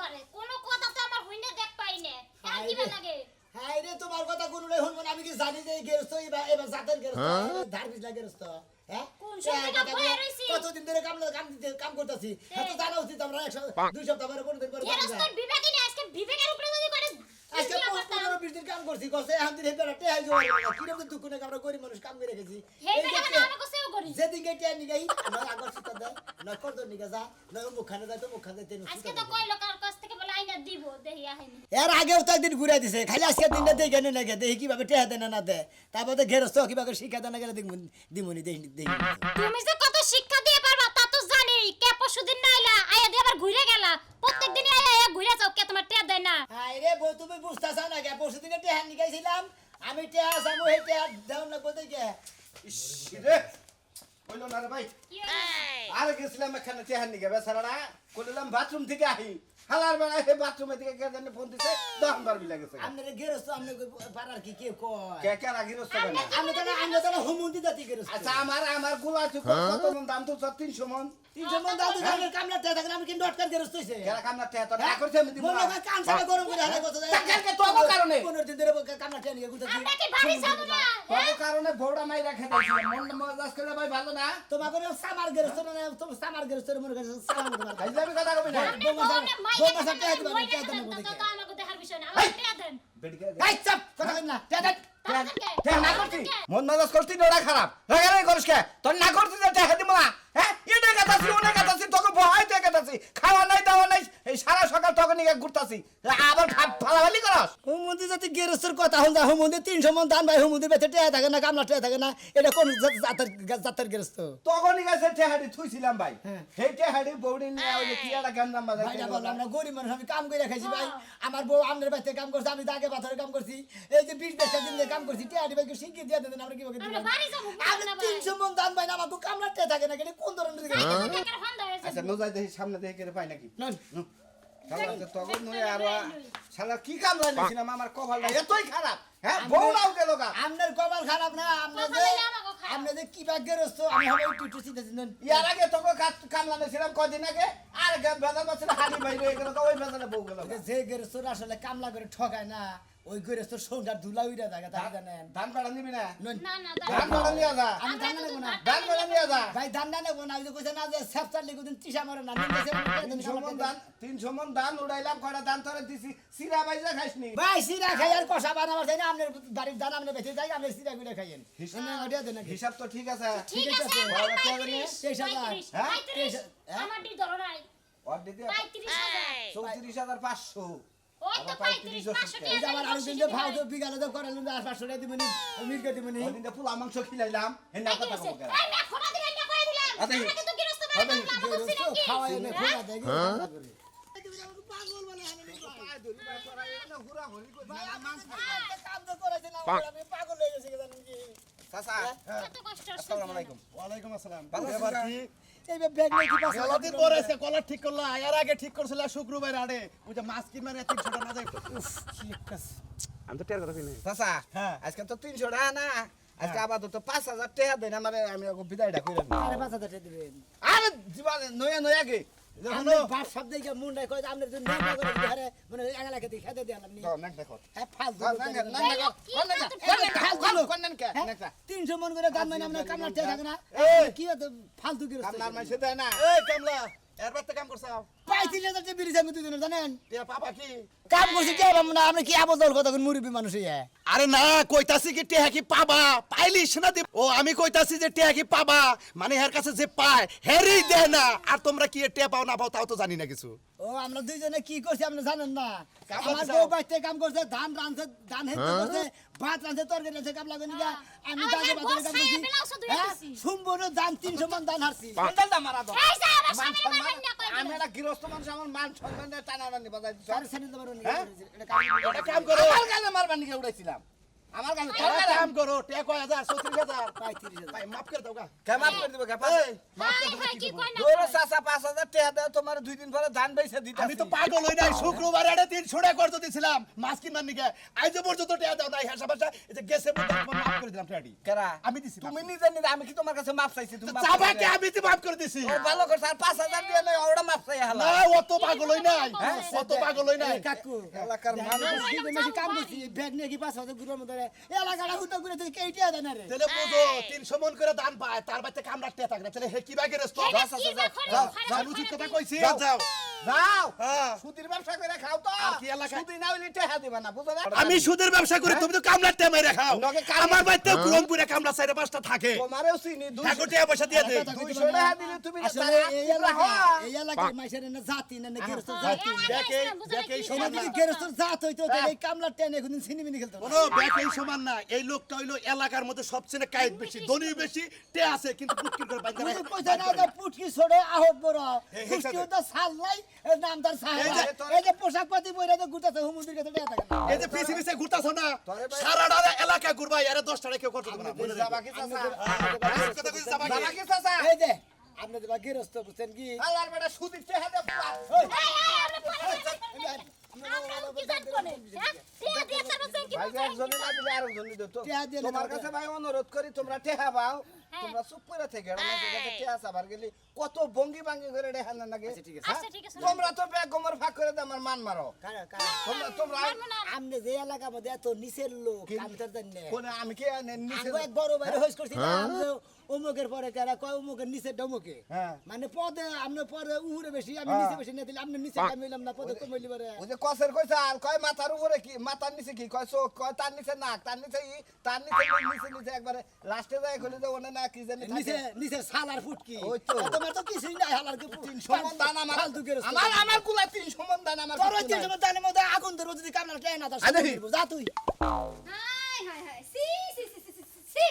আমারে কোনো কথা তো আমার হইনে দেখ পাই না কেন দিবে লাগে হাই রে তোমার কথা কোনটাই শুনবো না আমি কি জানি যে গেরস্ত এবার জাতের গেরস্ত ধার বিজলা গেরস্ত হ্যাঁ কোন সময় না বয়ে রইছি কতদিন ধরে কাম করতেছি এত জানা উচিত আমরা 2 সপ্তাহ পরে কোন দিন পরে গেরস্তর বিবেকই নেই আজকে বিবেকের উপরে যদি করে আজকে 15-20 দিন কাম করছি কসে এখন দিন হেবে রাতে আইজো কিরম তো দুকুনে আমরা গরিব মানুষ কাম করে রেখেছি হে বেটা আমি কসেও করি যেদিন গেটে নিগাই না আগর সিটা দে না করদ নিগা যা না মুখখানে যায় তো মুখখানে তেন আজকে তো কই লোকার কাছ থেকে বলে আইনা দিব দেহি আহেনি এর আগেও তো একদিন ঘুরে দিছে খালি আজকে দিনটা দেখে নে নাকি দেখি কিভাবে টেহা দেন না দে তারপর তো গেরস্ত কিভাবে শিক্ষা দেন না গেলে দিমুনি দেখি তুমি যে কত শিক্ষা দিয়ে পারবা তা তো জানি কে পরশুদিন না আইলা আয়া দিয়ে আবার ঘুরে গেলা প্রত্যেকদিন আয়া ঘুরে যাও কে তোমার টেয়া দেয় না হাই রে বউ তুমি বুঝতাছ না কে পরশু দিনে টেহা নিগাইছিলাম আমি টেহা সামু হে টেহা দেও না বলতে কে ইস রে কইলো না রে ভাই কি হইছে আর গেছিলাম এখানে চেহার নিকে বেচারারা কইলাম বাথরুম থেকে আহি হালার বেলা হে বাথরুমে থেকে কে জানে ফোন দিছে 10 বার বিলা গেছে আমনে গেরস্ত আমনে পারার কি কে কয় কে কে রাগি রস্ত কেন আমনে তো হুমুন্দি দাতি গেরস্ত আচ্ছা আমার গুলা চুক কত মন দাম তো 300 মন 300 মন দাও তো কামলা টেহা থাকে আমি কিন্তু অটকার গেরস্ত হইছে কেরা কামনা তে তো না করছে আমি দিব মনে হয় কান সারা গরম করে হালে কত যায় কালকে তো কারণে 15 দিন ধরে কামলা টেহা নিয়ে গুতাছি আমরা কি বাড়ি যাব না তো কারণে বড়া মাই রাখে দিয়েছি মন মজাজ করে ভাই ভালো না তোমাকে সামার গেরস্ত না তুমি সামার গেরস্ত মনে কাছে সালাম তোমার খাইলে আমি কথা কবি না বোমা সব টেহা দিবা টেহা দেন বলতে তো আমাকে দেখার বিষয় না আমার টেয়া দেন বেডিকে এই চাপ কথা কই না টেহা দেন তে না করতি মন মজাজ করতি ডোরা খারাপ রাগারাগি করিস কে তোর না করতি যে টেহা দিব না হ্যাঁ এটা কথাছি ওনে কথাছি তোকে ভয় থেকে কথাছি খাওয়া নাই দাওয়া নাই এই সারা সকাল তোকে নিয়ে ঘুরতাছি আবার ফালাফালি করস হুমুন্দি যদি গেরস্তের কথা হন যা হুমুন্দি 300 মন দান ভাই হুমুন্দি বেতে টেহা থাকে না কামলা টেহা থাকে না এটা কোন জাতের গেরস্ত তখনই গেছে টেহাড়ি থুইছিলাম ভাই সেই টেহাড়ি বৌড়ি নিয়ে ওই যে কি একটা গান্দাম বাজাই ভাইটা বললাম আমরা গরিব মানুষ আমি কাম করে খাইছি ভাই আমার বউ আমনের বাড়িতে কাম করছে আমি দাগে পাথরে কাম করছি এই যে 20 দিন ধরে কাম করছি টেহাড়ি ভাইকে শিখিয়ে দিয়ে দেন আমরা কিভাবে আমরা দিলাম বাড়ি যাব আমি 300 মন দান ভাই না আমার কামলা টেহা থাকে না এটা কোন ধরনের টাকার ফান্দা হয়েছে আচ্ছা নজাই দেখি সামনে দেখি কেটে পাই নাকি নন শালা তো তখন নয় আর শালা কি কাম লাইছিলাম আমার কপাল নাই এতই খারাপ হ্যাঁ বউরাও গেল গা আমনের কপাল খারাপ না আমনে যে কি ভাগ্যের রস্ত আমি হবে একটু চিন্তা চিন্তা ইয়ার আগে তোকে কাম লাইছিলাম কদিন আগে আর বেজাল বছর হালি ভাই রয়ে গেল ওই বেজালে বউ গেল যে গেরস্তর আসলে কামলা করে ঠকায় না ওই গেরস্তর সংসার ধুলা উইরা থাকে তাই জানেন ধান পাড়া নিবি না না না ধান পাড়া নিয়ে যা আমি ধান নেব না ধান পাড়া নিয়ে যা ভাই ধান না নেব না ওই যে কইছে না যে সেপচার লিখে দিন তিসা মারে না 300 মন ধান উড়াইলাম কয়টা ধান তোরে দিছি সিরা বাইজা খাইছনি ভাই সিরা খাই আর কষা বানাবার চাই না আপনার বাড়ির ধান আপনি বেঁচে যাই আপনি সিরা গুড়ে খাইয়েন হিসাব তো ঠিক আছে ঠিক আছে বড় টাকা নিয়ে 23,000 হ্যাঁ? 35 আমার দি ধরো নাই ওর দিদি 35,000 34,500 ওই তো 35,500 এই যে টাকা আমার আরো দিন যে ভাও তো বিগালে তো করালেন আর 500 টাকা দিবেনি মির্কে দিবেনি ওদিন পোলা মাংস খিলাইলাম হেনা কথা কব কেন এই মে খোনা দিলে না কই দিলাম আরে, আগে তো গিরস্ত বাড়ি আরে, আমরা তো ছিলাম কি খাওয়াই না খোলা দেয় কাম তো করেছে না আমি পাগল হয়ে গেছি জানেন কি চাচা কত কষ্ট আসসালামু আলাইকুম ওয়ালাইকুম আসসালাম ভালো আছেন? এবার কি এই ব্যাগ নিয়ে কি পাশে কলাদিন পরে এসে কলার ঠিক করলা এর আগে ঠিক করছিল শুক্রবার আড়ে ওই যে মাছ কিনবার 300 টাকা না যায় আমি তো টের কথা কই নাই চাচা হ্যাঁ। আজকে তো 300 টাকা না আজকে আপাতত 5,000 টাকা দেন আমারে আমি ওকে বিদায়টা কইরাম আরে 5,000 টাকা দিবেন আরে জীবনে নয়া নয়া গে আপনি বাপ সব দেখে মুন্ডাই কই আপনি যদি না করে ধরে মানে এলাকা থেকে খেতে দেন আপনি তো নেক দেখো হ্যাঁ ফালতু নেক 300 মন করে দাম মানে আপনার কামলা টেকা থাকে না এই! কি হতো ফালতু কি আপনার মাইসে দেয় না এই কামলা এর বাড়িতে কাম করছাও পাই 3000 টাকা বিড়ি আমি দুদিন জানেন টিয়া পাবা কি কাম করছি কে পাবো না আপনি কি আবদল কথা কোন মুরব্বি মানুষ ইয়া আরে না কইতাছি কি টেহা কি পাবা পাইলিস না দিব ও আমি কইতাছি যে টেহা কি পাবা মানে এর কাছে যে পায় হেরি দেয় না আর তোমরা কি টেহা পাও না পাও তাও তো জানি না কিছু ও আমরা দুইজনে কি করছি আপনি জানেন না কাম আমার করছে? বউ বাইতে কাম করছে ধান রাঁধছে ধান হেতে করছে ভাত রাঁধছে তরকারি রাঁধছে কাম লাগে নিগা আমি আমার দাগে বউ বাজারে কাম ছায়া করছি পেলাও শুধু হ্যাঁ এসেছি। সুম্বনো ধান 300 মন ধান হারছি মন্ডল দা মারা দাও এই যে আমার মান স্বামী সম্মান মারবেন না কই আমি একটা গৃহস্থ মানুষ আমার মান সম্মান টানা টানি বাজাই দিছ আর সেনে দেবার নি হ্যাঁ? এটা কাম এটা কাম করো আমার গালে মারবার নিকে উড়াইছিলাম আমার কাছে এক কাম করো টিয়া কয় হাজার 34000 35,000 ভাই মাফ করে দাও গা কে মাফ করে দিবে কে এই, মাফ করে হাই দাও হাই কি কি করবো? কয় না ধরো চাচা 5000 টাকা দাও তোমার 2 দিন পরে ধান বেচে দিতে আমি তো পাগল হই নাই শুক্রবার এটা 300 টাকা করতে দিছিলাম মাছ কিনবার নিকে আইজ পর্যন্ত টিয়া দাও নাই হাসা ভাষা এই যে গেছে বলতে মাফ করে দিলাম টিয়াটি কেরা আমি দিছি তুমি নিজে নিজে আমি কি তোমার কাছে মাপ চাইছি তুমি মাপ চাবা করে কে দাও। আমি তো মাফ করে দিছি ওর ভালো করছ আর 5000 দিয়ে নয় ওটা মাপ চাই হালা না অত পাগল হই নাই হ্যাঁ? অত পাগল হই নাই এই কাকু এলাকার মানুষ কাম করছি ব্যাগ নিয়ে কি 5,000 ঘুরের মধ্যে এলাকাটা হুতো করে তুই কেইটা দেন রে তাহলে বুঝো 300 মন করে দান পায় তার বাইতে কামড়া টিয়া থাকে না তাহলে হে কি বাগে রেস্ট এটা কি যে করে যাও, খারাপ আমি উচিত কথা কইছি যাও। যাও যাও হ্যাঁ। সুদির ব্যবসা করে খাও তো আর কি এলাকায়- সুদি না হইলে টাকা দিবা না বুঝো না আমি সুদের ব্যবসা করি তুমি তো কামলা টিয়া মেরে খাও নগে কামলা- আমার বাইতে কুরমপুরে কামলা 4-5টা থাকে তোমারও চিনি 100 টাকা পয়সা দিয়ে দে 200 টাকা দিলে তুমি না আসলে তারা এই এলাকার মাইসের না জাতি না গেরস্ত জাতি দেখে দেখে সোনা সমান না যদি গেরস্ত জাত হইতো তাহলে এই কামলার টেনে কোনদিন সিনেমিনি খেলতো না। কোনো ব্যাকেই সমান না এই লোকটা হইলো এলাকার মধ্যে সবচেয়ে কায়েত বেশি ধনী বেশি টে আছে কিন্তু পুটকির করে বাইন্দা তুই কইছ না যে পুটকি ছড়ে আহত বড় এই পুটকি সাথে- তো সাল্লাই এর নাম তার সাহেব এই যে- এই যে পোশাক পাতি পরে তো গুটাতে হুমুদির কাছে দেয়া থাকে না এই যে পিছে পিছে ঘুরতাছ না তোরে ভাই- সারাটা এলাকা ঘুরবা এর 10 টাকা কেউ করতে পারবে না মনে যাবা রাখো কি চাচা কথা কইছ যাবা যাবা কি কি চাচা এই যে আপনি যে গেরস্ত বুঝছেন কি আল্লাহর বেটা সুদি টাকা দে ওই, আমরা কি জানবো না হ্যাঁ টিয়া দিয়ে তারপর কি ভাই একজনে না দিলে আরেকজন দিত তো টিয়া দিলে তোমার না। কাছে ভাই অনুরোধ করি তোমরা টেহা পাও হ্যাঁ। তোমরা চুপ করে থেকে আমাদের কাছে টেহা সাবার গেলি কত বঙ্গি বাঙ্গি করে রেহা না লাগে আচ্ছা, ঠিক আছে। হ্যাঁ? আচ্ছা, ঠিক আছে। তোমরা তো ব্যাগ গোমর ফাঁক করে দিয়ে আমার মান মারো কারা কারা তোমরা মারবো না। আপনি যে এলাকার মধ্যে এত নিচের লোক কামতার জানেন কোনে আমি কি নিচে আগে এক বড় বাইরে হইস করছি না আমি অমুকের পরে কারা কয় অমুকের নিচে ডমুকে হ্যাঁ। মানে পদে আপনি পদে উহুরে বেশি আমি হ্যাঁ। নিচে বেশি না দিলে আপনি নিচে কামিলাম না পদে কমাইলি পারে ওই যে কসের কইছে আর কয় মাথার উপরে কি মাথার নিচে কি কয় চোখ কয় তার নিচে নাক তার নিচে ই তার নিচে নিচে নিচে একবারে লাস্টে যায় কইলে যে ওনে না কি জানি নিচে থাকে নিচে সালার ফুটকি ওই তো। তোমার তো কিছুই নাই হালার কি 300 মন দান আমার ফালতু গেরস্ত আমার আমার কুলা 300 মন দান আমার তোর ওই কিছু নাই। 300 মন দানের মধ্যে আগুন ধরো যদি কামলা টেনে না তার আরে। যা তুই হাই হাই হাই সি সি সি সি সি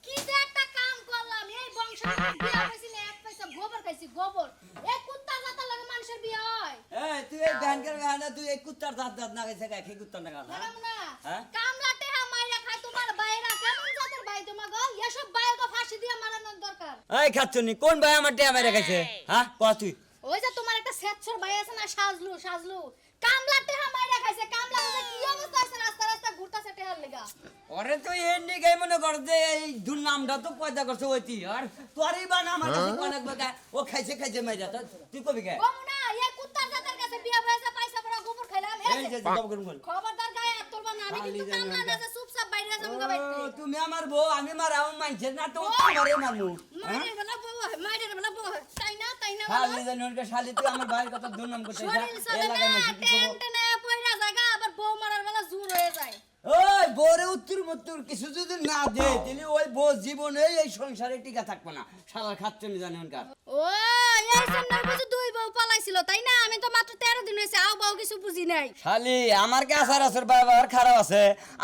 কি যে একটা কাম করলাম এই বংশ বিয়া হইছে না এক পয়সা গোবর খাইছি গোবর এই কুত্তা জাতা লাগে মানুষের বিয়া হয় এই তুই এই ব্যাংকের গানা তুই এই কুত্তার দাঁত দাঁত না গেছে গায় কি কুত্তার না গানা হারাম না হ্যাঁ? কামলা টেহা মাইরা খায় তোমার বাইরা কেমন জাতের ভাই তোমার গো এসব বাইরকে ফাঁসি দিয়ে মারানোর দরকার এই খাচ্ছনি কোন ভাই আমার টিয়া মেরে গেছে হ্যাঁ কয়া তুই ওই যে তোমার একটা সেচ্ছর ভাই আছে না সাজলু সাজলু কামলা টেহা মাইরা খাইছে কামলা যে কি অবস্থা আছে রাস্তা রাস্তা ঘুরতাছে টেহার লাগা ওরে তো এন্ডি গাই মনে কর যে এই দুর নামটা তো পয়দা করছে ওইতি আর তোরই বা নাম আছে অনেক বাগা ও খাইছে খাইছে মাইরা তো তুই কবি কে কমুনা এই কুত্তার জাতের কাছে বিয়া হয়েছে পয়সা পড়া গোবর খাইলাম এই যে জবাব করুন বল খবরদার গায়ে হাত তুলবা না আমি কিন্তু খালি কামলা জানি না যে চুপচাপ বাইরে যাবো গা ও, বাইরে তুমি আমার বউ আমি মারাও মাইছে না তো আমারে মারমু মাইরে বেলা বউ মাইরে বেলা বউ তাই না শালি জানি ওনকে শালি তুই আমার ভাইয়ের কথা দুর নাম করতে শরীর চলে না টেন টেনে পয়রা জায়গা আবার বউ মারার বেলা জোর হয়ে যায় ওই বউরে উত্তর মুত্তর কিছু যদি না দে তাহলে ওই বউ জীবনে এই সংসারে টিকা থাকবো না শালার খাচ্ছে নি জানি ওনকার ও এই জন্য বুঝি দুই বউ পালাইছিল তাই না আমি তো মাত্র 13 দিন হইছে আও বউ কিছু বুঝি নাই শালি আমার কে আসার আসার ব্যবহার খারাপ আছে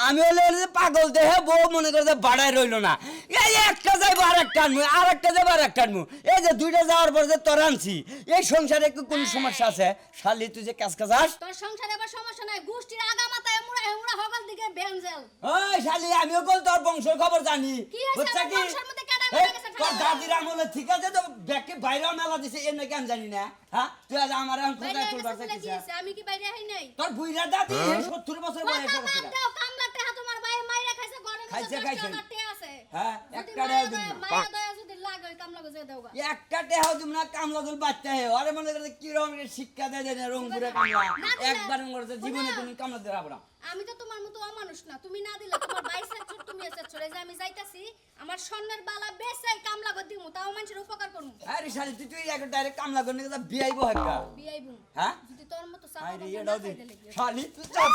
আমি হলে যে পাগল দেহে বউ মনে করে যে বাড়াই রইলো না এই একটা যাইবো আর একটা আনবো আর একটা যাবো আর একটা আনবো এই যে দুইটা যাওয়ার পর যে তোর আনছি এই সংসারে একটু কোন সমস্যা আছে শালি তুই যে কাজ কাজাস তোর সংসারে আবার সমস্যা নাই গোষ্ঠীর আগা মাথায় মুড়া হেমুড়া হগল দিকে বেঞ্জেল ওই শালি আমিও কল তোর বংশের খবর জানি কি হয়েছে বুঝছা আমার কি বংশের মধ্যে কেডা এই, বেড়ে গেছে তোর ঠান্ডা? দাদির আমলে ঠিক আছে তো ব্যাগকে বাইরেও মেলা দিছে এর নাকি আমি জানি না হ্যাঁ তুই আজ আমার এখন বাইরে কোথায় তোর গেছে বাচ্চা বলে কিসে দিয়েছে, আমি কি বাইরে হই নাই তোর বুইরা দাদি 70 বছর বয়স কথা হয়েছে বাদ দাও কামলা টেহা তোমার ভাই মাইরা খাইছে ঘরে খাইছে, মধ্যে খাইছে। 10 টাকা আছে হ্যাঁ, যদি একটা মায়া টাকাও দিন দয়া- না। মায়া দয়া যদি লাগে ওই কামলা গজে দেওগা একটা টেহাও তুমি না কামলা দল বাচ্চা হে আরে মনে করে কি রকমের শিক্ষা দেয় দেয় না রংপুরে কামলা না দিলে- একবার মনে করছে জীবনে শোনো। তুমি কামলা দিতে পারবো না আমি তো তোমার মতো অমানুষ না তুমি না দিলে তোমার ভাই সেচ্ছর তুমি সেচ্ছর এই যে আমি যাইতাছি আমার স্বর্ণের বালা বেচাই কামলা গদি মু তাও মানুষের উপকার করমু আরে শালি তুই তুই একটা ডাইরেক্ট কামলা করনে কথা বিয়াইবো হক্কা বিয়াইবু হ্যাঁ যদি তোর মতো সারা আরে বছর এটাও না দে খাইতে লাগি। শালি তুই চাপ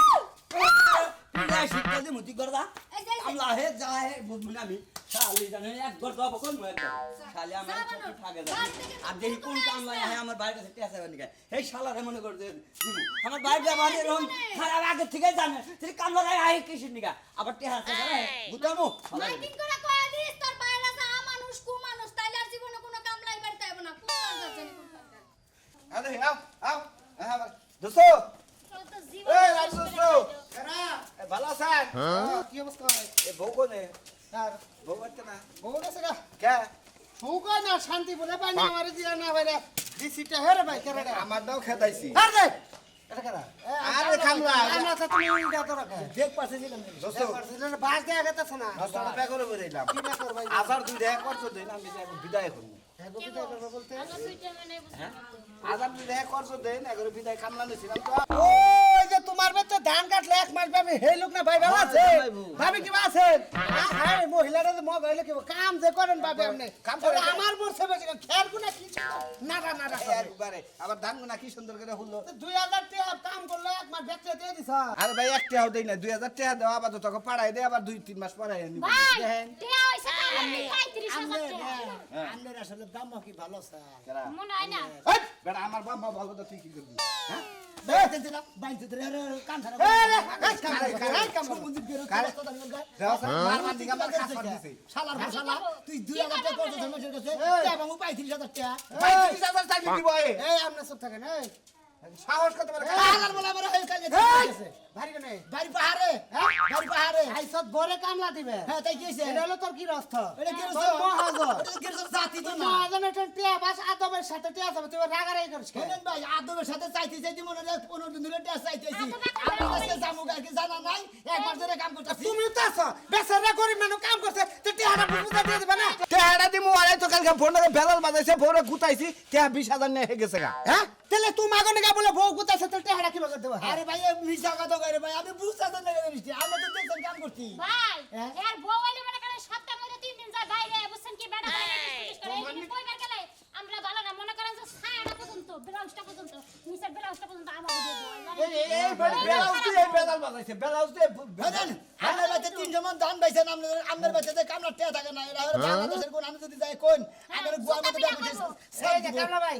তুই না শিক্ষা দে মুতি করদা এই যে- কামলা হে যা হে বুঝবো না আমি শালি জানে এক ঘর দাও কোন মই শালি আমার যা বানর, ছোট থাকে বাড়ি থেকে আর দেখি কোন তুমি কামলা আসবে। হে আমার বাড়ির কাছে টেসা বানিকা এই শালারে মনে করে দে দিমু। আমার বাড়ির ব্যবহার এরকম খারাপ আগে থেকে জানে তুই কামলা গায়ে আই কিসের নিকা আবার টেহা আছে বুঝামু মাইকিং করে কয়া দিস তোর বাইরে আছে আমানুষ কুমানুষ তাইলে আর জীবনে কোনো কামলাই বাড়তে হবে না কুত্তার যাচ্ছে আরে আও দোস্ত তো এই জীবন রাজু দোস্ত ভালো আছেন কি অবস্থা? এ বউ কোনে আর বউ বাচ্চা না বউ গেছে গা। কে সুখ হয় না, শান্তি বলে পাই না, আমারে দিয়া না ভাই রে। দিছিটা হেরে ভাই, কেরে রে? আমার দাও খেতাইছি আর দে। এটা কেরা? আরে কামলা আমরা তো তুমি উইটা তো রাখে। দেখ পাশে ছিলাম দোস্ত বাস দেয়া গেতেছে না। 10 টাকা পে করে বেরাইলাম কি ব্যাপার ভাই? আবার 2 টাকা খরচ দেন আমি যাই বিদায় করব এগো বিদায় করবো বলতে? আবার 2 টাকা খরচ দেন এগরে বিদায় কামলা নিছিলাম তো ওই যে তোমার বেতে ধান কাটলে 1 মাস পাবে, হেই লোক না ভাই ভালো আছে? ভাবি কি আছেন? হ্যাঁ, মহিলারা যে মগ হইলে কি কাম যে করেন ভাবে আপনি। কাম করে দেন। আমার বলছে বেশি খেয়াল কোনা কি নাড়া নাড়া করে। একবারে আবার ধান গুনা কি সুন্দর করে হলো 2000 টাকা কাম করলে 1 মাস বেচতে দিয়ে দিছ। আরে ভাই 1 টাকাও দেই না 2000 টাকা দেওয়া আবার তোকে পাড়াই দে আবার 2-3 মাস পরে নিব ভাই দেখেন টিয়া হইছে তো 35000 টাকা আমনের আসলে দাম কি ভালো স্যার কেরা মনে হয় না এই বেটা আমার বাবা বলবো তো তুই কি করবি হ্যাঁ দিলাম বাইতে ধরে কান ছাড়া মারমান দিকে আমার কাজ করে দিছে শালার শালা তুই 2000 টাকা কত ধর্মের কাছে এবং 35000 টাকা ভাই 30000 টাকা দিব এই আপনি চুপ থাকেন এই। সাহস কত বড় শালার বলা আমার হয়ে কাজে ভারী কেন? বাড়ি পাহাড়ে বাড়ি পাহাড়ে আইসত বরে কামলা দিবে। হ্যাঁ তাই কি হইছে এটা হলো তোর কি রস্থ? এটা কি তোর মহাজন। এটা কি জাতি তো না মহাজন এটা টিয়া বাস আদবের সাথে টিয়া যাবে, তুই রাগারাগি করিস কেন? শুনেন ভাই আদবের সাথে চাইতে মনে হয় 15 দিন ধরে টেস্ট চাইতেছি আমি কাছে জামু গায় কি জানা নাই একবার ধরে কাম করতেছি তুমি তো আছো বেচারা গরিব মানুষ কাম করছে, তো টিয়াটা বুঝতে দিয়ে দিবে না? টেহাড়া দিমু আরে তো কালকে ফোন করে বেলাল বাজাইছে ফোনে গুতাইছি টেহা 20000 নিয়ে হয়ে গেছে গা হ্যাঁ তাহলে তুমি আগুনে গা বলে বউ গুতাছে, তো টিয়াটা কি করে দেবো? আরে ভাই এই মিছা কথা কইরে ভাই আমি বুঝতে তো না জিনিসটি আমরা তো দেখছেন কাম করছি ভাই হ্যাঁ? এর বউ হইলে মনে করে সপ্তাহের মধ্যে 3 দিন যায় বাইরে বুঝছেন কি বেড়া বাইরে কিস করে এই কইবার গেলে আমরা ভালো না মনে করেন যে ছায়াটা পর্যন্ত ব্লাউজটা পর্যন্ত নিচের ব্লাউজটা পর্যন্ত আমার দিয়ে দেয় এই বেলাল তুই এই বেলাল বাজাইছে বেলাল তুই বুঝেন আপনার বাচ্চা 300 মন ধান পাইছেন আপনার বাচ্চাতে কামলা টিয়া থাকে না এরা হলো বাংলাদেশের কোন আমি যদি যাই কোন আমার গুয়ার মধ্যে ডাকছে এই যে কামলা ভাই,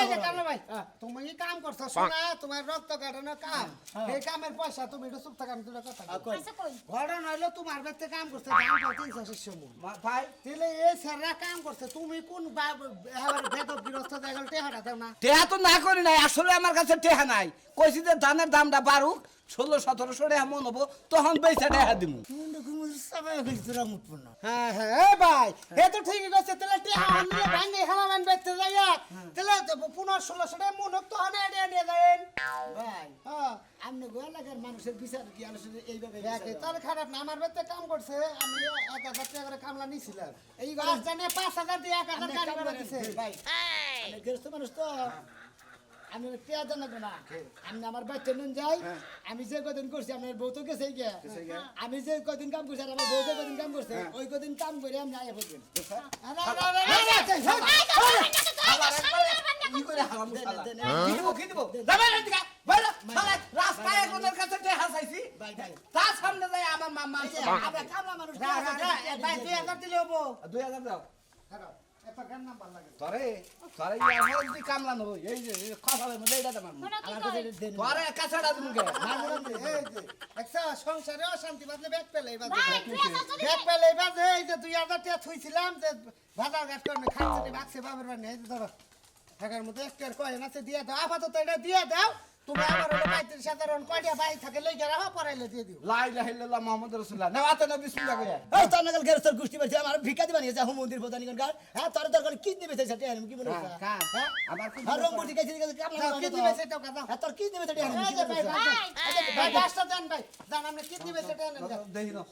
এই যে কামলা ভাই, তুমি কি কাম করছো শোনা, তোমার রক্ত কাটানো কাম, এই কামের পয়সা তুমি একটু চুপ থাকা, আমি তোর কথা বলি। আচ্ছা কই ঘটনা হইলো তোমার বেতে কাম করছে দাম কত 300 মন। ভাই তাহলে এই স্যাররা কাম করছে, তুমি কোন বেদব গৃহস্থ দেখাল টেহাটা দাও না? টেহা তো না করি নাই আসলে আমার কাছে টেহা নাই কইছি যে ধানের দামটা বাড়ুক 16-1700 টাকা মন হবো তখন বেচা টেহা দিমু মুন্ড কুমুর সবাই গেছরা মুটপন্ন হ্যাঁ হ্যাঁ এ ভাই এ তো ঠিকই কইছে, তাহলে টেহা আনলে ভাঙে হালামান বেচতে যাইয়া, তাহলে তো 1500-1600 টাকা মন হোক, তখন এড়িয়ে নিয়ে যাবেন। ভাই হ্যাঁ আপনি গোয়ালাকার মানুষের বিচার কি আসলে এইভাবে দেখে তার খারাপ না, আমার বেতে কাম করছে, আমি 1000 টাকা করে কামলা নিছিলাম, এই গাছ জানে 5000 দিয়ে 1000 গাড়ি ভাড়া দিছে। ভাই আমি গেরস্ত মানুষ তো আমি টিয়া জানা না আমি আমার বাচ্চা নুন যাই আমি যে কদিন করছি আমার বউ তো গেছে গিয়া আমি যে কদিন কাম করছি আর আমার বউ যে কদিন কাম করছে ওই কদিন কাম করে আমি আয়া পড়বেন কি করে হারাম শালা কি দিব কি দিব যাবে না দিকা বাইরে শালা রাস্তায় কোনের কাছে টেহা চাইছি ভাই ভাই তার সামনে যাই আমার মামা আমরা কামলা মানুষ ভাই 2000 দিলে হবো। 2000 দাও খারাপ এত গান নাম্বার লাগে। তরে তরে আমার যদি কামলা নই এই যে কথার মধ্যে এইটা দেব মনে কি আমাকে কই দেন তরে কাছাড়া দিমু কে এই যে একটা সংসারে অশান্তি বাজলে ব্যাগ পেলেই বাজে, ভাই 2000 যদি ব্যাগ পেলেই বাজে। এই যে 2000 টাকা থুইছিলাম যে বাজার ঘাট করে খাইছে বাক্সে বাবার বানি, এই যে ধরো টাকার মধ্যে একটা কয়েন আছে দিয়ে দাও, আপাতত এটা দিয়ে দাও, তুমি আমার হলো 35,000 কয়টা বাই থাকে লইয়া রাখো, পরাইলে দিয়ে দিও। লা ইলাহা ইল্লাল্লাহ মুহাম্মাদুর রাসূলুল্লাহ নেওয়াতে না বিসমিল্লাহ করে এই তো নাগাল গেরস্তর গুষ্টি বাড়ছে আমার ভিক্ষা দিবানি আছে হুম মন্দির প্রধান নিকন হ্যাঁ তোর দরকার কিডনি বেচে সেটা আমি কি বলছ কার হ্যাঁ আমার কি আর রং বুটি কাছে কামলা দাও, মানুষ কি তো। দিবে সেটাও কথা। হ্যাঁ তোর কিডনি বেচে আমি এই কি যে ভাই, বলছ ভাই, গাছটা দেন ভাই, দেন, আপনি কি দিবে সেটা নেন, দেন। দেহি না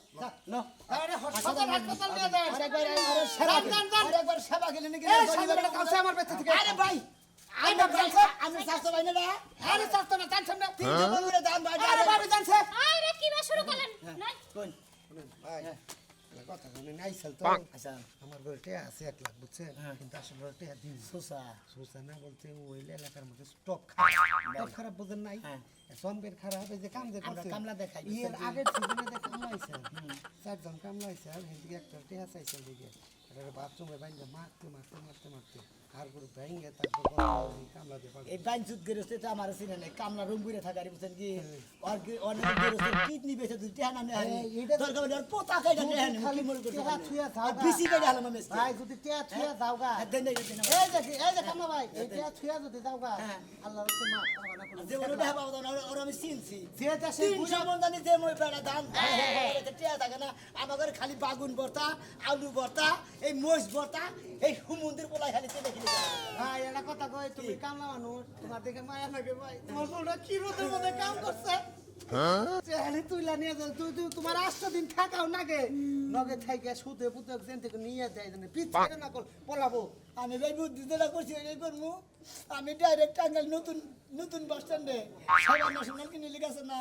নো আরে হাসপাতাল নিয়ে দেন। আরেকবার আরে সেবা দান, দান। আরেকবার সেবা গেলে নাকি এই সামনে কাছে আমার বেঁচে থেকে। আরে ভাই আমি স্বাস্থ্য ভাই না আরে চাচ্ছ না, জানছেন না? 300 করে দাম ভাই আরে বাবু জানছে। আরে কি বা শুরু করলেন নাই কোন ভাই, কথা শুনে নাই সাল তো। আচ্ছা আমার ঘরে টিয়া আছে 1 লাখ, বুঝছেন? কিন্তু আসলে ওর টিয়া দিন। সুসা সুসা না বলতে ওই এলাকার মধ্যে স্টক খারাপ। স্টক খারাপ বুঝেন নাই? হ্যাঁ। জম্বের খারাপ, এই যে কাম যে আমরা করছে। কামলা দেখাই এর আগের সিজনে যে কামলা হইছে, 4 জন কামলা হইছে, আর এদিকে একটা টিয়া চাইছে ওদিকে। এটারে বাথরুমে বাইন্ধে মারতে আর করে ভেঙে তারপর কামলা দিয়ে পাঠায়। এই বাইনচুত গেরস্তে তো আমার চিনে নাই কামলা রুম ঘুরে থাকার বুঝছেন কি আর অনেক গেরস্তে কিডনি বেচে দুই টাকা না এইটা তো- দরকার হলে আর পোতা কাইটা নেই কি মনে করতে টিয়া থুয়া থাও গা। বিসি কাইটা হলাম আমি ভাই, যদি টিয়া থুয়া যাও গা। দেন দেন এই যে কামলা ভাই, এই টিয়া থুয়া যদি যাও গা, আল্লাহর তো মাফ করবে না কোনো। যে ওরা আমার দেহা বাবা দাও না ওর আমি চিনছি যে দেশে 300 মন জানি যে মই বেড়া ধান টিয়া থাকে না আমাদের খালি বাগুন ভর্তা আলু ভর্তা এই মহিষ ভর্তা এই হুমন্দির পোলাই খালি তেলে খেলে ভাই এটা কথা কই তুমি কামলা মানুষ তোমার দেখে মায়া লাগে ভাই তোমার বউটা কি রোদের মধ্যে কাম করছে চেহালি তুইলা নিয়ে যাও তুই তোমার 8 দিন থাকাও নাগে নগে থাইকে সুদে পুতে যেন থেকে নিয়ে যায় জানে পিছনে না কল পলাবো আমি ভাই বুদ্ধি যেটা করছি এই করবো আমি ডাইরেক্ট টাঙ্গাইল নতুন নতুন বাস স্ট্যান্ডে সবার ন্যাশনাল কিনে লিখেছে না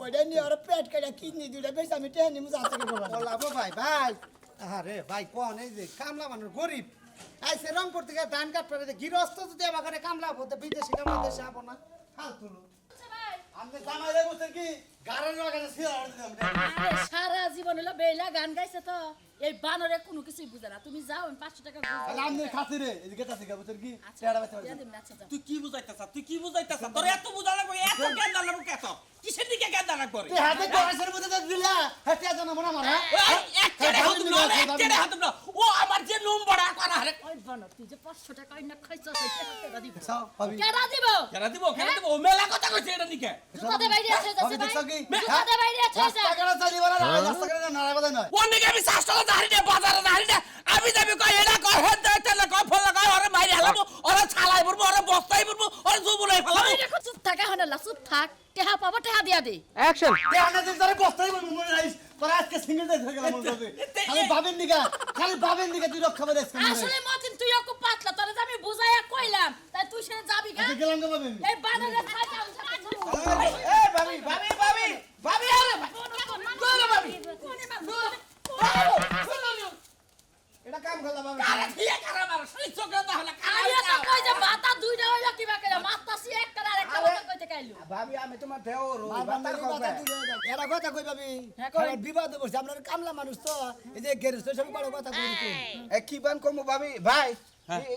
ওইটা নিয়ে ওরা পেট কাটা কিডনি দুইটা বেশ আমি টেনে নিমু যা থেকে বললাম পলাবো ভাই ভাই আরে ভাই কোন এই যে কামলা মানুষ গরিব আইসে রংপুর থেকে ধান কাট পড়ে গৃহস্থ যদি আমার ঘরে কামলা হতো বিদেশি কামলা দেশে আবো না ফালতু লোক আমি জামাই রে বলছেন কি গাড়ির লাগাতে ছিল আরে সারা জীবন হলো বেলা গান গাইছে তো এই বানরে কোনো কিছুই বুঝে না তুমি যাও আমি 500 টাকা বুঝে আমি খাতি রে এদিকে তাসি গা বলছেন কি আচ্ছা টেড়া বাচ্চা দিয়া দিম না, আচ্ছা যাও তুই কি বুঝাইতাছ তুই কি বুঝাইতাছ তোর এত বুঝা লাগবে এত জ্ঞান দাও লাগবে কেত কিসের দিকে জ্ঞান দাও লাগবে তুই হাতে গ্যাসের মধ্যে তো দিলা হাতে জানা মনে মারা একটারে হাত না একটারে হাত না ও আমার যে নম্বর করা আরে ওই বানর তুই যে 500 টাকা না খাইছস এটা দিব সাও ভাবি কেডা দিব কেন দিব ও মেলা কথা কইছে এটা নিকে জুতা দে বাইরে আছে যাচ্ছে ভাবি দেখছো কি ভাই জুতা দে বাইরে আছে রাস্তা কাটা চালি বলা রাস্তা কাটা নাড়া বাদা নয় ও নিকে আমি 7 টাকা দাঁড়ি দে বাজারে দাঁড়ি দে আমি যাবি কই এটা কই হেড দে তেলে কই ফল লাগাই ওরে মাইরে হালাবো ওরে ছালাই পড়বো ওরে বস্তাই পড়বো ওরে জুবুলাই ফেলাবো ওই দেখো চুপ থাকা হনা লা চুপ থাক টেহা পাবো টেহা দিয়া দে দেখানা দিন ধরে বস্তাই বল মনে রাইস তোরা আজকে সিঙ্গেল দেখ হয়ে গেল মনে হবে খালি বাবেন নিগা তুই রক্ষা করে আসলে মতিন তুই একটু পাতলা তোরে যে আমি বুঝাইয়া কইলাম তাই তুই সেটা যাবি গা গেলাম গো বাবেন এই বানরে খাইতাম এ ভাবি ভাবি ভাবি ভাবি আরে এটা কাম করলা ভাবি আরে ঠিক করে মার সেই চোখে না হলে আমি তো কই যে মাথা দুইটা হইলো কিবা করে মাথা এক করে আরেকটা মাথা কইতে কাইলো ভাবি আমি তোমার দেওর ওই বাতার বাতার কথা খাবে এরা কথা কই ভাবি হ্যাঁ, কই। বিবাদ বসে আপনার কামলা মানুষ তো এই যে গেরেজ তো সব বড় কথা কই এ কি বান কমু ভাবি ভাই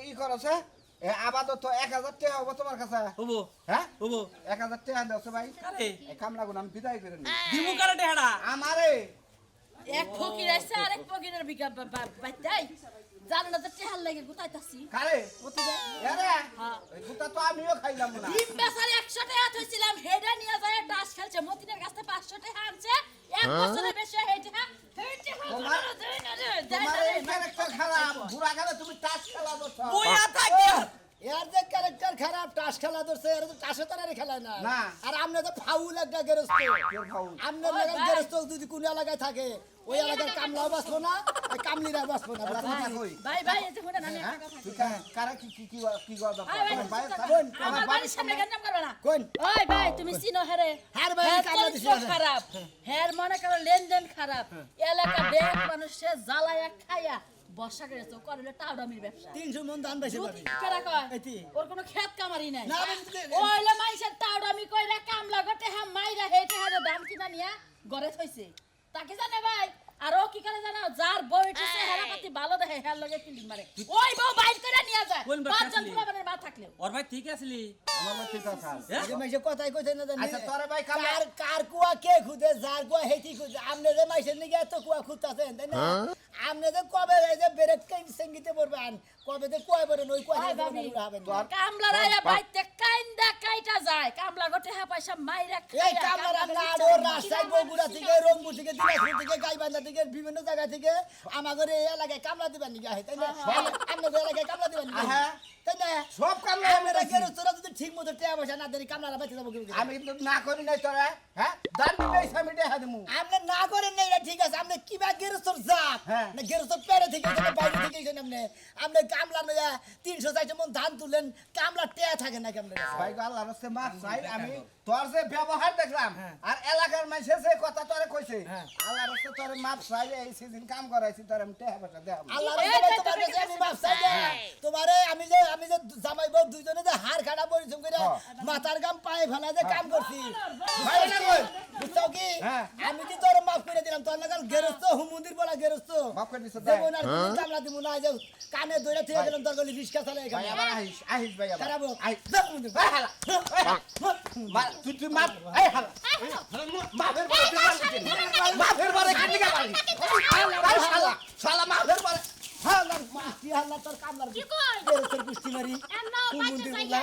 ই করছে এ আপাতত 1000 টাকা হবে তোমার কাছে হবো হ্যাঁ হবো 1000 টাকা দাও ভাই আরে এই কামলা গুলো আমি বিদায় করে নিই দিমু করে টেহাড়া আমারে এক ফকির আছে আরেক ফকিরের বিকা বাইতাই জানো না তো টেহাল লাগে গুতাইতাছি কারে ওতে যা আরে হ্যাঁ এই গুতা তো আমিও খাইলাম না ডিম বেচারে 100 টাকা থইছিলাম হেডা নিয়ে যায় টাস খেলছে মতিনের কাছে 500 টাকা আনছে এক বছরে বেশি হেডা তোমার এই ক্যারেক্টার খারাপ বুড়া গেলে তুমি টাচ খেলা বসো বইয়া থাকি এর যে ক্যারেক্টার খারাপ টাস খেলা ধরছে এর তো টাসে তারে খেলায় না না। আর আপনি তো ফাউল একটা গেরস্ত আপনার লাগা গেরস্ত যদি কোন এলাকায় থাকে ওই এলাকার কামলাও বাঁচবো না ওই কামলিরা বাঁচবো না কথা কই ভাই ভাই এতে শুনে না আমি হ্যাঁ একটা কথা তুই কারা কি কি কি কি গো দরকার ভাই, তোমার ভাই ভাই, আমার আমার বাড়ির বাড়ির সামনে গঞ্জাম করবে না কোন ওই ভাই তুমি চিনো হেরে হার ভাই, হ্যাঁ, কামলা চরিত্র দিছি না। খারাপ হ্যার মনে করো লেনদেন খারাপ এলাকা ব্যাংক মানুষে জ্বালায়া খায়া বর্ষা করেছে করলে টাউডামির ব্যবসা 300 মন ধান বেশি পাবি কেরা কয় এতি। ওর কোনো খেত কামারি নাই না, আমি- ওইলে মাইসের টাউডামি কইরা কামলা গটে হ্যাঁ মাইরা হেটে হারে দাম কিনা নিয়া ঘরে থইছে তাকে জানে ভাই আর ও কি করে জানো যার বউটি চেহারা পাতি ভালো দেখে হেয়ার লগে ফিল্ডিং মারে ওই বউ বাইর করে নিয়ে যায় কোন বাচ্চা পাঁচজন ছিলি? পুরাবানের মা থাকলে ওর ভাই ঠিক আছিলি আমার মা ঠিক আছে হ্যাঁ? যে মাইসে কথাই কইছে না জানি আচ্ছা তোরে ভাই কামলা কার কার কুয়া কে খুদে যার কুয়া হেতি খুদে আমনে যে মাইসের নিগে এত কুয়া খুঁজতাছেন তাই না আমনে যে কবে এই যে ব্রেক কাই সঙ্গীতে পড়বেন কবে যে কুয়া পড়েন ওই কুয়া ওই বাবি, হবেন কামলা রায়া বাইতে কাইন্দা কাইটা যায় কামলা গটে হ্যাঁ পয়সা মাইরা এই কামলা নাড়ো রাস্তায় বগুড়া থেকে রংপুর থেকে দিনাজপুর থেকে গাইবান্ধা থেকে বিভিন্ন জায়গা থেকে আমাদের এই এলাকায় কামলা দিবেন নিগে আহে তাই না আপনাদের এলাকায় কামলা দিবেন নিগে হ্যাঁ। তাই না সব কামলা আমরা গেরস্তরা যদি ঠিক মতো টেয়া পয়সা না দেরি কামলা বাইতে যাবো কি আমি কিন্তু না করি নাই তোরা হ্যাঁ দান দিবেই আমি দেখা দেবো আপনি না করেন না এটা ঠিক আছে আপনি কিবা গেরস্তর জাত হ্যাঁ। না গেরস্তর পেড়ে থেকে এসেছেন, বাইরে থেকে এসেছেন আপনি কামলা নয়া 360 মন ধান তুলেন কামলা টেয়া থাকে না কেমন ভাই গো আল্লাহর রাস্তে মাফ চাই আমি তোর যে ব্যবহার দেখলাম আর এলাকার মানুষের যে কথা তোরে কইছে আল্লাহর রাস্তে তোরে মাফ চাই এই সিজন কাম করাইছি তোরে আমি টেহা পয়সা দেব আল্লাহ এই রাস্তায় যে তোমার তুমি কাছে আমি কিছু মাফ চাই না। তোমারে আমি যে জামাই বউ দুইজনে যে হাড় খাড়া পরিশ্রম করে মাথার গাম পায়ে ফেলা যে কাম করছি ভাই না কই বুঝছো কি হ্যাঁ। আমি কি তোর মাফ করে দিলাম তোর লাগাল গেরস্ত হুমুন্দির বলা গেরস্ত মাফ করে দিছ দেবো না আর কামলা দিব না যে কানে ধরে থেকে গেলাম তোর গলি রিস্কা চালাই ভাই এখানে আবার আহিস আহিস ভাই আবার খারাপ আই যাবো না। ভাই হালা তুই মাফ এই হালা মাফের পরে তুই মাফের পরে কি লিখা পারি আই শালা শালা মাফের পরে হাল্লা মাফি হাল্লা তোর কামলার কি কই? গেরস্তের পুষ্টি মারি এমন পাইছে হুমুন্দির চাই বলা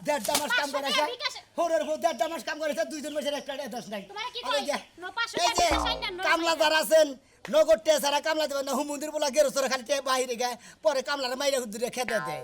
দেড়টা মাস কাম করাইছে বিকাশে হোরের বউ 1.5 মাস কাম করেছে 2 জন মাসের একটা দোষ নাই তোমার কি আরে কই যা। নো 500 এই যে টাকা সাইন না কামলা যারা আছেন নগদ টেসারা কামলা দেবেন না হুমুন্দির বলা গেরস্তরে খালি টেয়া বাহিরে গায় পরে কামলার মাইরা হুদুরে খেতে দেয়